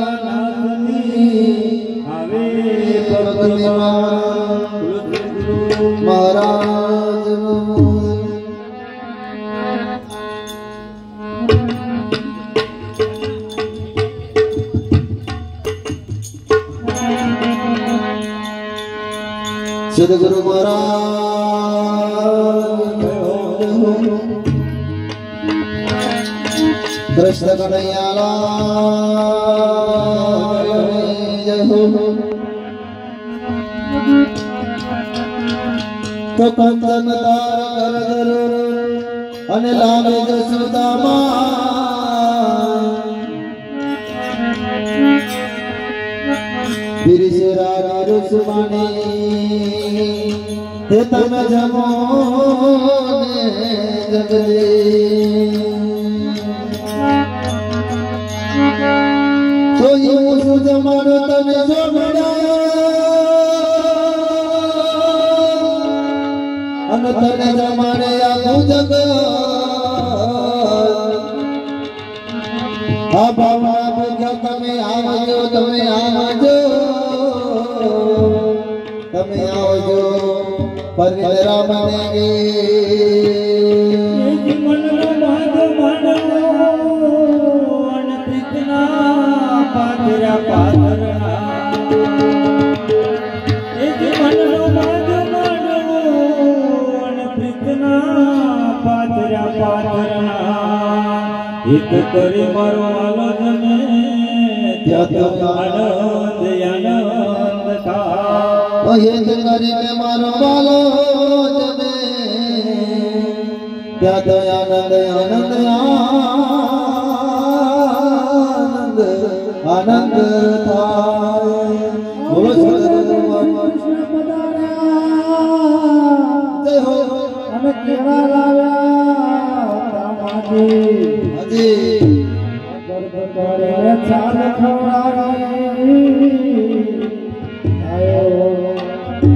महाराज सदगुरु महाराज कृष्ण कन्हैया लाल जय हो। तो कंचन तार कर अने लावे जसोदामा फिर से रानी रुसमानी ते तम जमो ने जगदे तो यूं जमानो तने जो मिलाया अन तने जमाने आखू जगत आ बाबा बुझा तमे आवजो तमे आवजो परविंदरा बनेगे मन बाध मानो अन प्रीतना पादरा पादरना मन बाध मानो अन प्रीतना पादरा पादरना एक करे मारो वालो जमे त्याग आनंद आनंद था एक करे मारो वालो जमे त्याग आनंद आनंद आनंद आनंद था। बोलो सदगुरु कृष्ण पधारा जय हो। हम केवा लाव्या तामाजी हाजी गर्भ करे छाल खवड़ावी आयो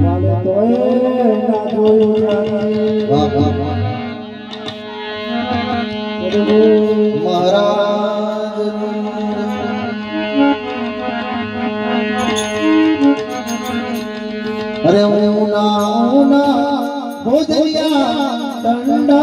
वाले तोए ना जोयो जानी वाह वाह वाह महाराज अरे ऊना ऊना भोजलिया डंडा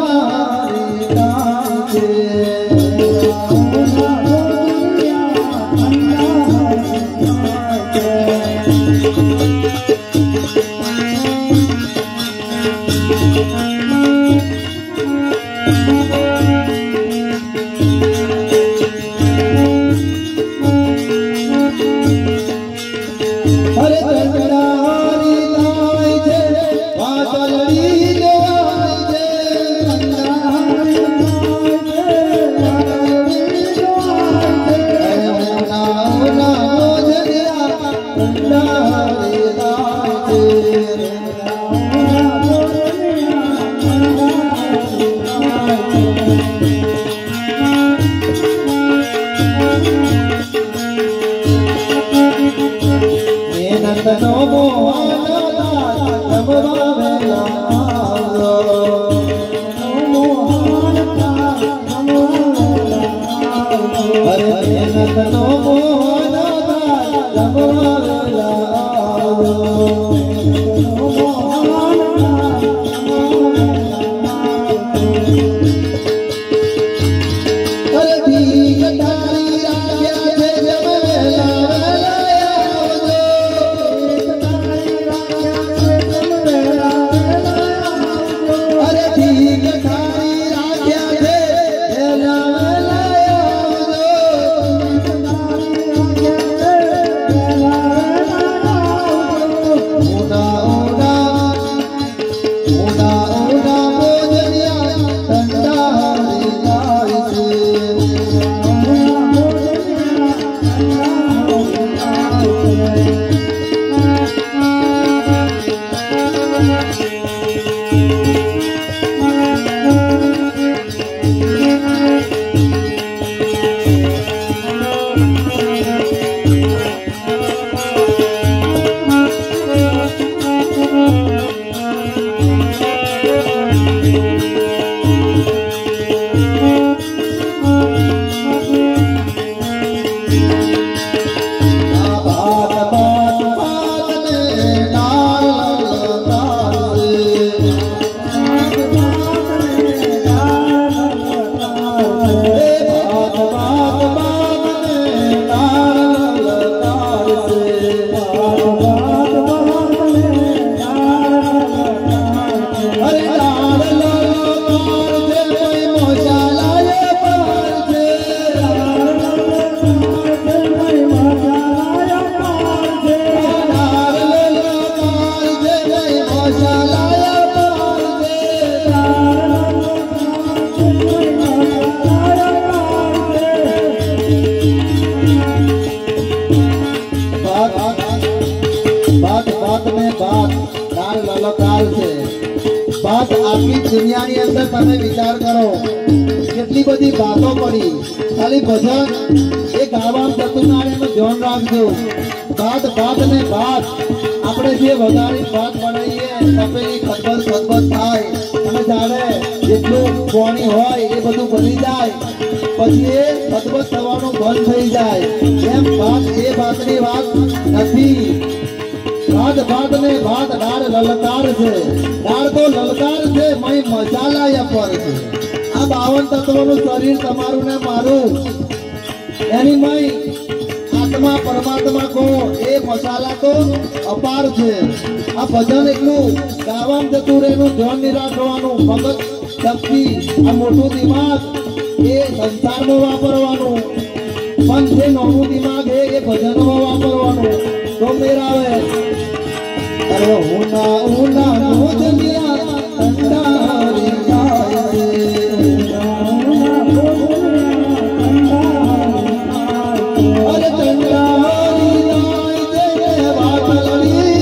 એટલે તમે વિચાર કરો કેટલી બધી વાતો પડી ખાલી ભજન એ ગાવા જતું ના એનું ધ્યાન રાખજો ભાત ને ભાત આપણે જે વઘારી ભાત બનાવીએ તપેલી ખદબદ થાય અને જાણે જેટલું પાણી હોય એ બધું બની જાય પછી એ ખદબદ થવાનું બંધ થઈ જાય એમ ભાત એ ભાતની વાત નથી ભાત ને ભાત દાળ લલકાર છે દાળ તો લલકાર છે મય મસાલા અપર છે આ 52 તત્વોનું શરીર તમારું ને મારું એની મય આત્મા પરમાત્મા કો એ મસાલા તો અપાર છે આ ભજન એટલું ગાવામાં જતું રહેનું ધ્યાન નહીં રાખવાનું મગજ શક્તિ આ મોટું દિમાગ એ સંસારમાં વાપરવાનું પણ જે નાનું દિમાગ એ ભજનમાં વાપરવાનું તો મેરાવે અરે ઉના ઉના મોજલિયા અંધારી આવે અરે ચંડારી નાય દે વાતલડી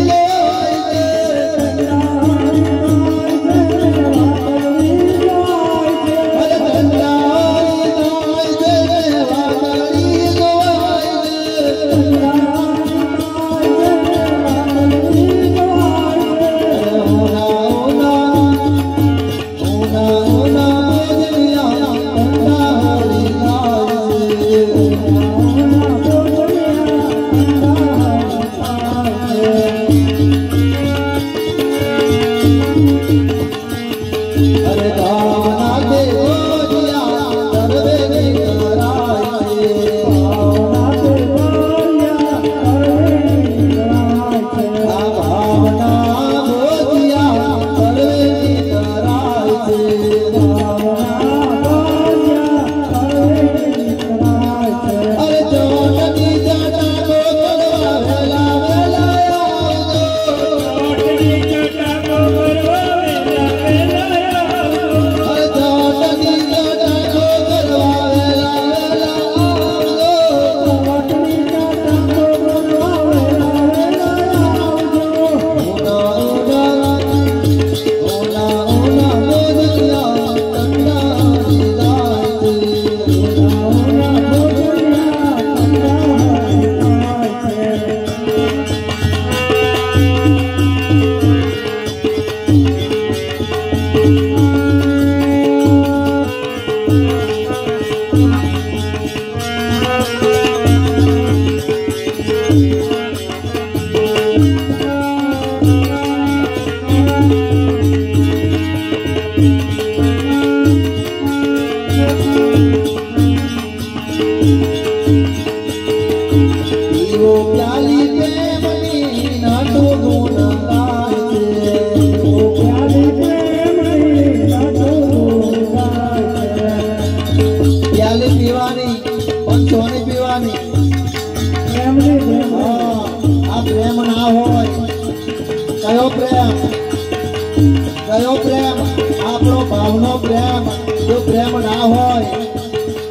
કયો પ્રેમ આપણો ભાવનો પ્રેમ જો પ્રેમ ના હોય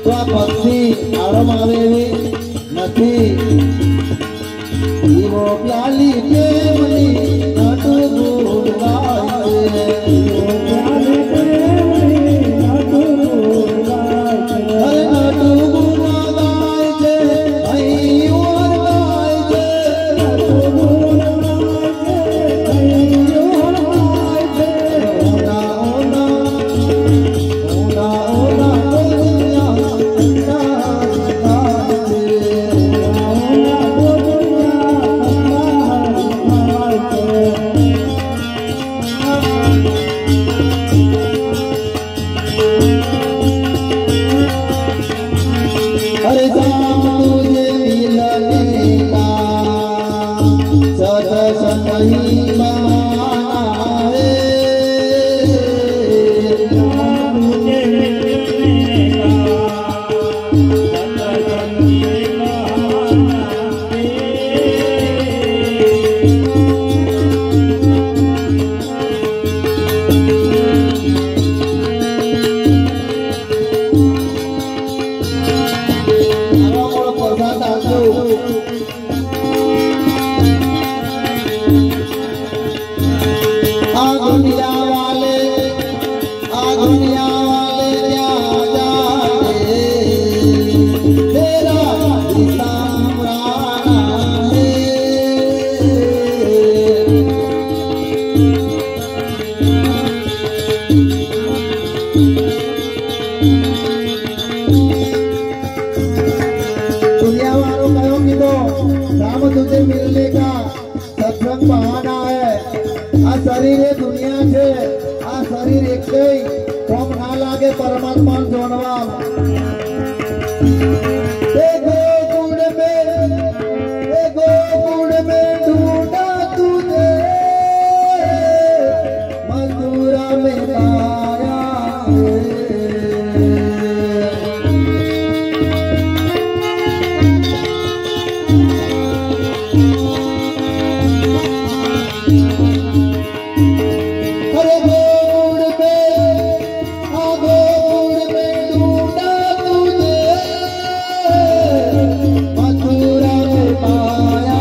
તો આ ભક્તિ આરમ આવે એવી નથી જીવો પ્યાલી પ્રેમની નટુ ગુરવાય પ્યાલી પ્રેમની નટુ ગુરવાય નટુ ગુરવાય છે અહીં ઓરવાય છે નટુ हम तुझे मिलने का सत्संग बहाना है। आ शरीर ये दुनिया छे, आ शरीर एक कम ना लागे परमात्मा जोड़वा। गोकुल में ढूंढा तुझे, मथुरा में पाया। अरे गोकुल में ढूंढा तुझे, मथुरा में पाया।